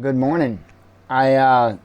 Good morning. I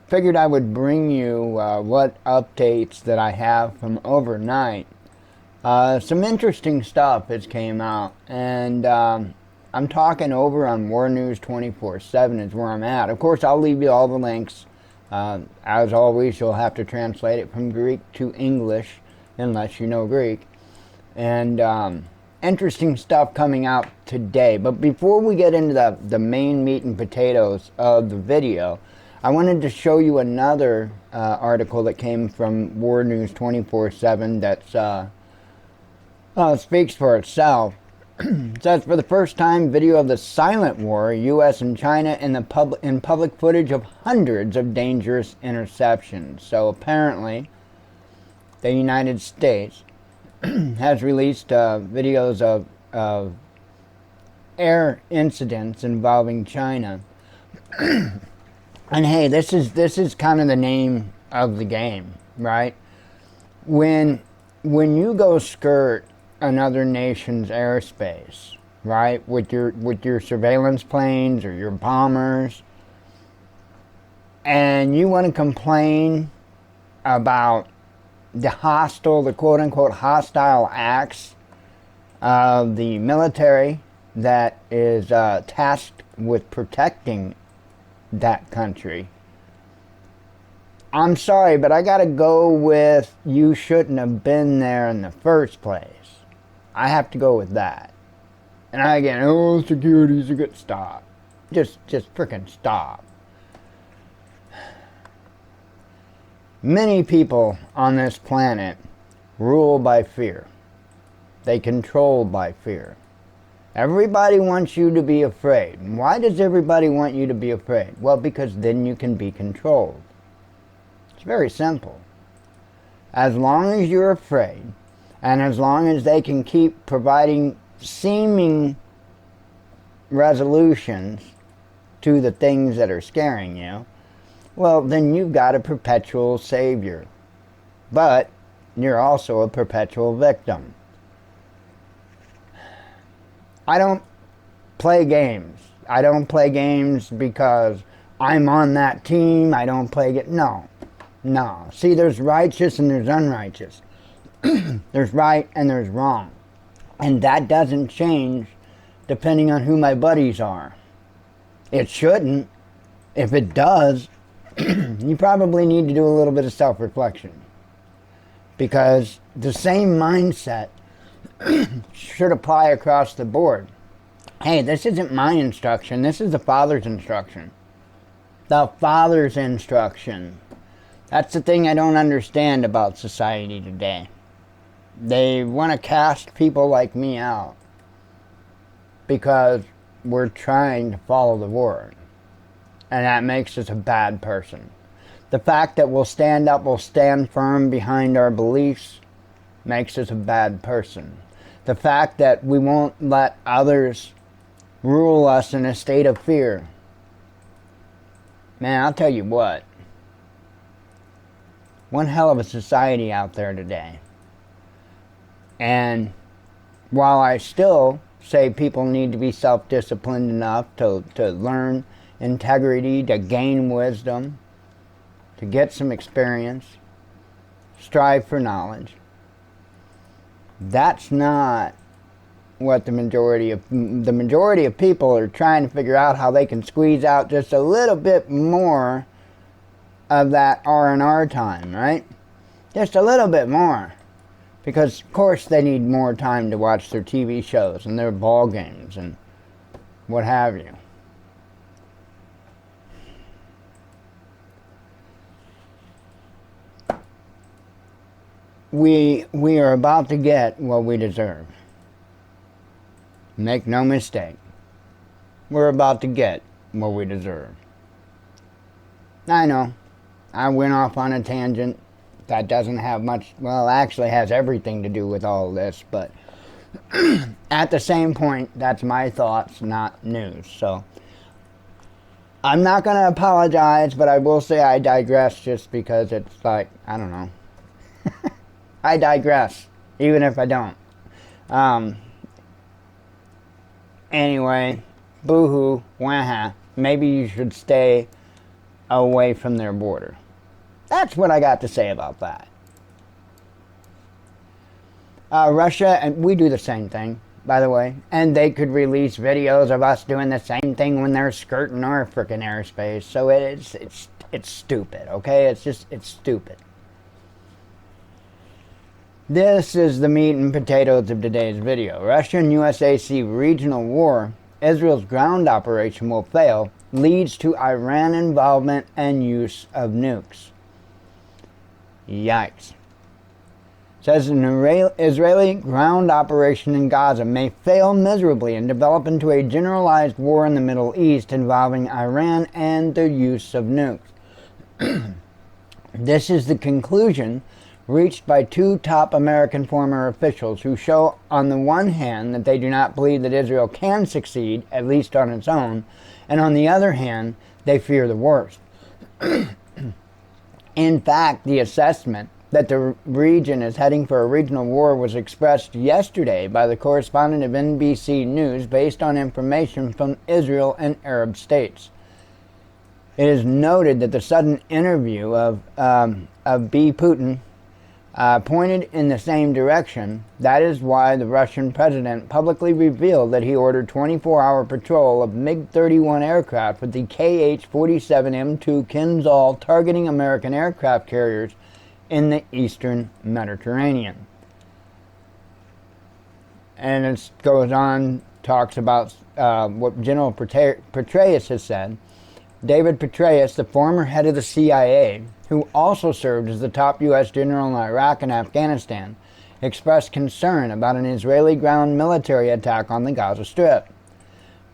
figured I would bring you what updates that I have from overnight. Some interesting stuff has came out, and I'm talking over on War News 24/7 is where I'm at. Of course, I'll leave you all the links. As always, you'll have to translate it from Greek to English, unless you know Greek. And interesting stuff coming out today. But before we get into the main meat and potatoes of the video, I wanted to show you another article that came from War News 24/7 that speaks for itself. It says, for the first time, video of the silent war, U.S. and China in public footage of hundreds of dangerous interceptions. So apparently, the United States has released videos of air incidents involving China. And hey, this is kind of the name of the game, right? When you go skirt another nation's airspace, right, with your surveillance planes or your bombers, and you want to complain about the quote-unquote hostile acts of the military that is tasked with protecting that country, I'm sorry, but I gotta go with you shouldn't have been there in the first place. I have to go with that. And again, oh, security's a good stop. Just frickin' stop. Many people on this planet rule by fear. They control by fear. Everybody wants you to be afraid. Why does everybody want you to be afraid? Well, because then you can be controlled. It's very simple. As long as you're afraid, and as long as they can keep providing seeming resolutions to the things that are scaring you, well, then you've got a perpetual savior. But you're also a perpetual victim. I don't play games. I don't play games because I'm on that team. I don't play it. No. See, there's righteous and there's unrighteous. There's right and there's wrong. And that doesn't change depending on who my buddies are. It shouldn't. If it does, you probably need to do a little bit of self-reflection. Because the same mindset should apply across the board. Hey, this isn't my instruction. This is the Father's instruction. The Father's instruction. That's the thing I don't understand about society today. They want to cast people like me out because we're trying to follow the Word. And that makes us a bad person. The fact that we'll stand up, we'll stand firm behind our beliefs, makes us a bad person. The fact that we won't let others rule us in a state of fear. Man, I'll tell you what. One hell of a society out there today. And while I still say people need to be self-disciplined enough to learn integrity, to gain wisdom, to get some experience, strive for knowledge, that's not what the majority of people are trying to figure out, how they can squeeze out just a little bit more of that R&R time, right? Just a little bit more. Because, of course, they need more time to watch their TV shows and their ball games and what have you. We are about to get what we deserve. Make no mistake. We're about to get what we deserve. I know. I went off on a tangent. That doesn't have much, well, actually has everything to do with all of this, but at the same point, that's my thoughts, not news. So I'm not going to apologize, but I will say I digress just because it's like, I don't know. I digress, even if I don't. Anyway, boo-hoo, wah-ha. maybe you should stay away from their border. That's what I got to say about that. Russia, and we do the same thing, by the way, and they could release videos of us doing the same thing when they're skirting our frickin' airspace. So it's stupid, okay? It's stupid. This is the meat and potatoes of today's video. Russia and USAC regional war, Israel's ground operation will fail, leads to Iran involvement and use of nukes. Yikes. Says an Israeli ground operation in Gaza may fail miserably and develop into a generalized war in the Middle East involving Iran and the use of nukes. This is the conclusion reached by two top American former officials who show on the one hand that they do not believe that Israel can succeed, at least on its own, and on the other hand, they fear the worst. In fact, the assessment that the region is heading for a regional war was expressed yesterday by the correspondent of NBC News based on information from Israel and Arab states. It is noted that the sudden interview of B. Putin pointed in the same direction. That is why the Russian president publicly revealed that he ordered 24-hour patrol of MiG-31 aircraft with the KH-47M2 Kinzhal targeting American aircraft carriers in the eastern Mediterranean. And it goes on, talks about what General Petraeus has said. David Petraeus, the former head of the CIA, who also served as the top U.S. general in Iraq and Afghanistan, expressed concern about an Israeli ground military attack on the Gaza Strip.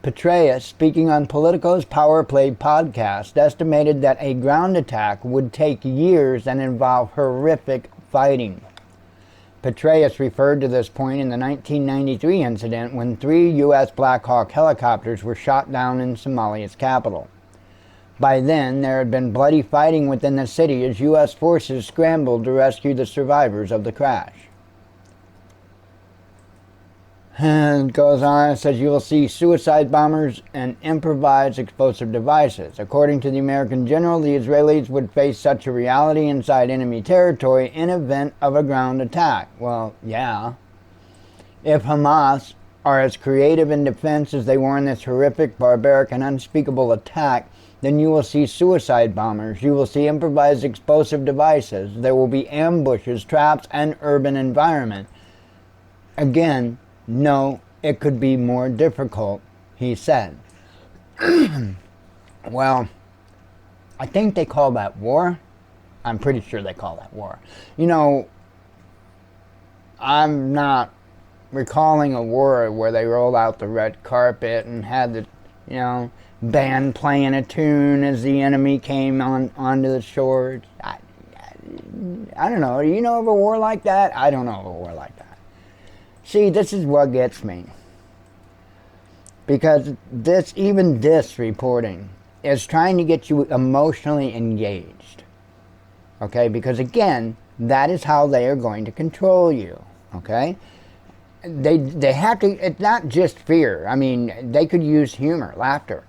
Petraeus, speaking on Politico's Power Play podcast, estimated that a ground attack would take years and involve horrific fighting. Petraeus referred to this point in the 1993 incident when 3 U.S. Black Hawk helicopters were shot down in Somalia's capital. By then, there had been bloody fighting within the city as U.S. forces scrambled to rescue the survivors of the crash. And it goes on, it says you will see suicide bombers and improvised explosive devices. According to the American general, the Israelis would face such a reality inside enemy territory in event of a ground attack. Well, yeah. If Hamas are as creative in defense as they were in this horrific, barbaric, and unspeakable attack, then you will see suicide bombers, you will see improvised explosive devices, there will be ambushes, traps, and urban environment. Again, no, it could be more difficult, he said. Well, I think they call that war. I'm pretty sure they call that war. You know, I'm not recalling a war where they rolled out the red carpet and had the, you know, band playing a tune as the enemy came onto the shores. I don't know. Do you know of a war like that? I don't know of a war like that. See, this is what gets me. Because even this reporting is trying to get you emotionally engaged. Okay? Because again, that is how they are going to control you. Okay? They have to, it's not just fear. I mean, they could use humor, laughter,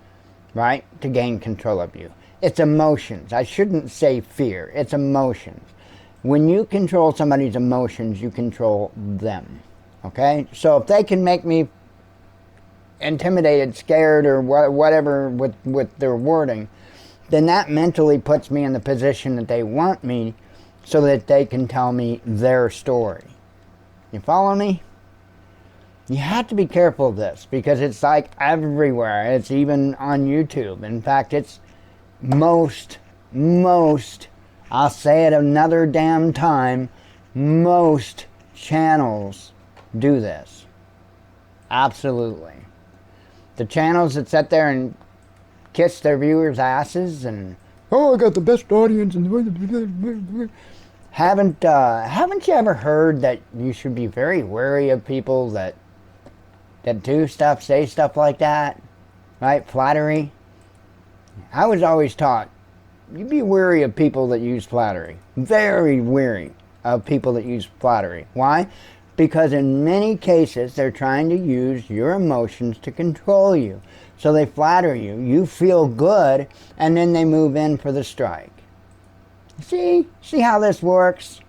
right, to gain control of you. It's emotions. I shouldn't say fear. It's emotions. When you control somebody's emotions, you control them. Okay? So if they can make me intimidated, scared, or whatever with their wording, then that mentally puts me in the position that they want me so that they can tell me their story. You follow me? You have to be careful of this because it's like everywhere. It's even on YouTube. In fact, it's most, I'll say it another damn time, most channels do this. Absolutely. The channels that sit there and kiss their viewers' asses and, oh, I got the best audience and haven't you ever heard that you should be very wary of people that do stuff, say stuff like that, right? Flattery. I was always taught, you be wary of people that use flattery. Very wary of people that use flattery. Why? Because in many cases, they're trying to use your emotions to control you. So they flatter you, you feel good, and then they move in for the strike. See how this works?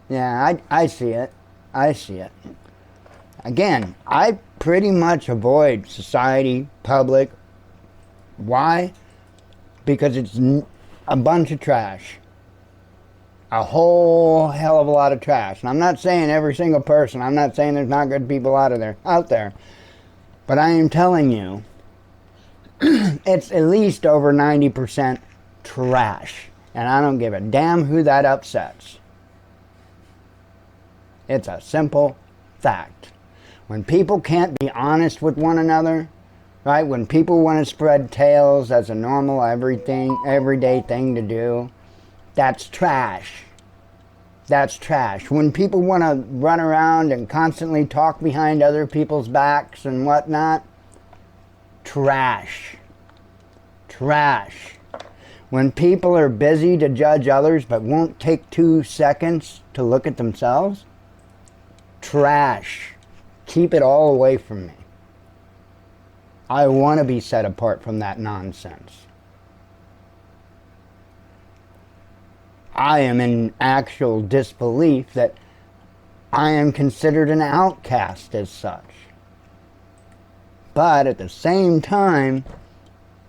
Yeah, I see it. I see it. Again, I pretty much avoid society, public. Why? Because it's a bunch of trash. A whole hell of a lot of trash. And I'm not saying every single person. I'm not saying there's not good people out there. But I am telling you, it's at least over 90% trash. And I don't give a damn who that upsets. It's a simple fact. When people can't be honest with one another, right? When people want to spread tales as a normal everyday thing to do, that's trash. That's trash. When people want to run around and constantly talk behind other people's backs and whatnot, trash. Trash. When people are busy to judge others but won't take 2 seconds to look at themselves, trash. Keep it all away from me. I want to be set apart from that nonsense. I am in actual disbelief that I am considered an outcast as such. But at the same time,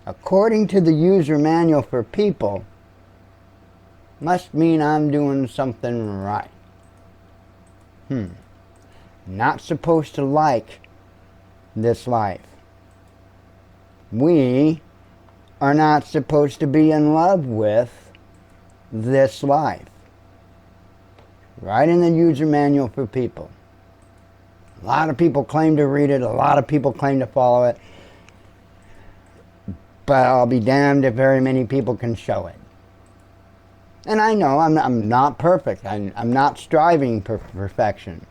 according to the user manual for people, must mean I'm doing something right. Not supposed to like this life. We are not supposed to be in love with this life. Right in the user manual for people. A lot of people claim to read it. A lot of people claim to follow it. But I'll be damned if very many people can show it. And I know I'm not perfect. I'm not striving for perfection.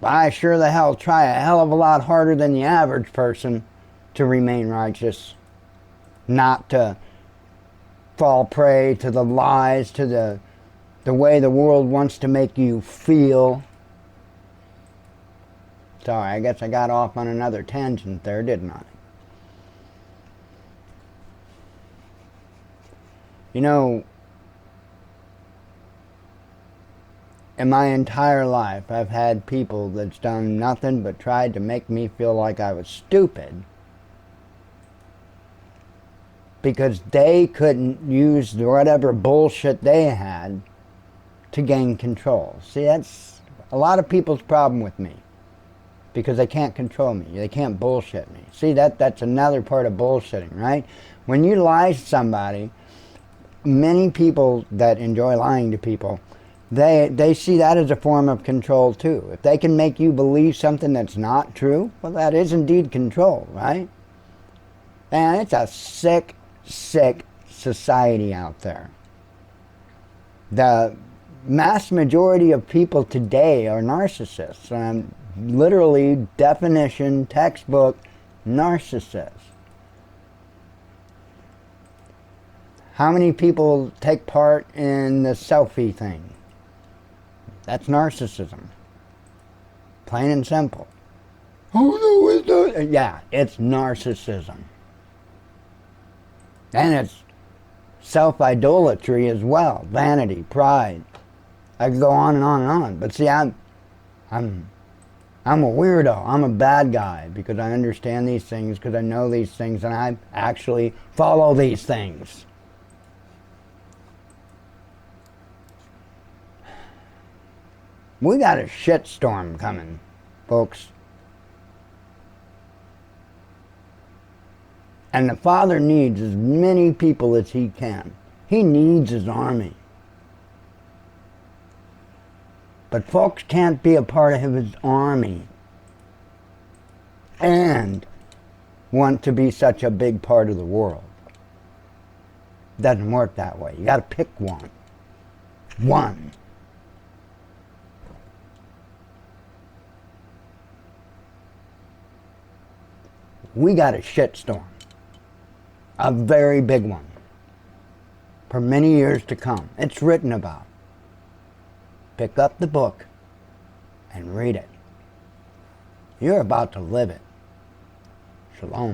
But I sure the hell try a hell of a lot harder than the average person to remain righteous. Not to fall prey to the lies, to the way the world wants to make you feel. Sorry, I guess I got off on another tangent there, didn't I? You know, in my entire life, I've had people that's done nothing but tried to make me feel like I was stupid because they couldn't use whatever bullshit they had to gain control. See, that's a lot of people's problem with me, because they can't control me. They can't bullshit me. See, that's another part of bullshitting, right? When you lie to somebody, many people that enjoy lying to people, they see that as a form of control too. If they can make you believe something that's not true, well, that is indeed control, right? And it's a sick, sick society out there. The mass majority of people today are narcissists. Literally, definition, textbook, narcissists. How many people take part in the selfie thing? That's narcissism. Plain and simple. Oh no, it's not. Yeah, it's narcissism. And it's self-idolatry as well. Vanity, pride. I could go on and on and on. But see, I'm a weirdo. I'm a bad guy because I understand these things, because I know these things, and I actually follow these things. We got a shitstorm coming, folks. And the Father needs as many people as He can. He needs His army. But folks can't be a part of His army and want to be such a big part of the world. It doesn't work that way. You got to pick one. One. We got a shitstorm. A very big one. For many years to come. It's written about. Pick up the book and read it. You're about to live it. Shalom.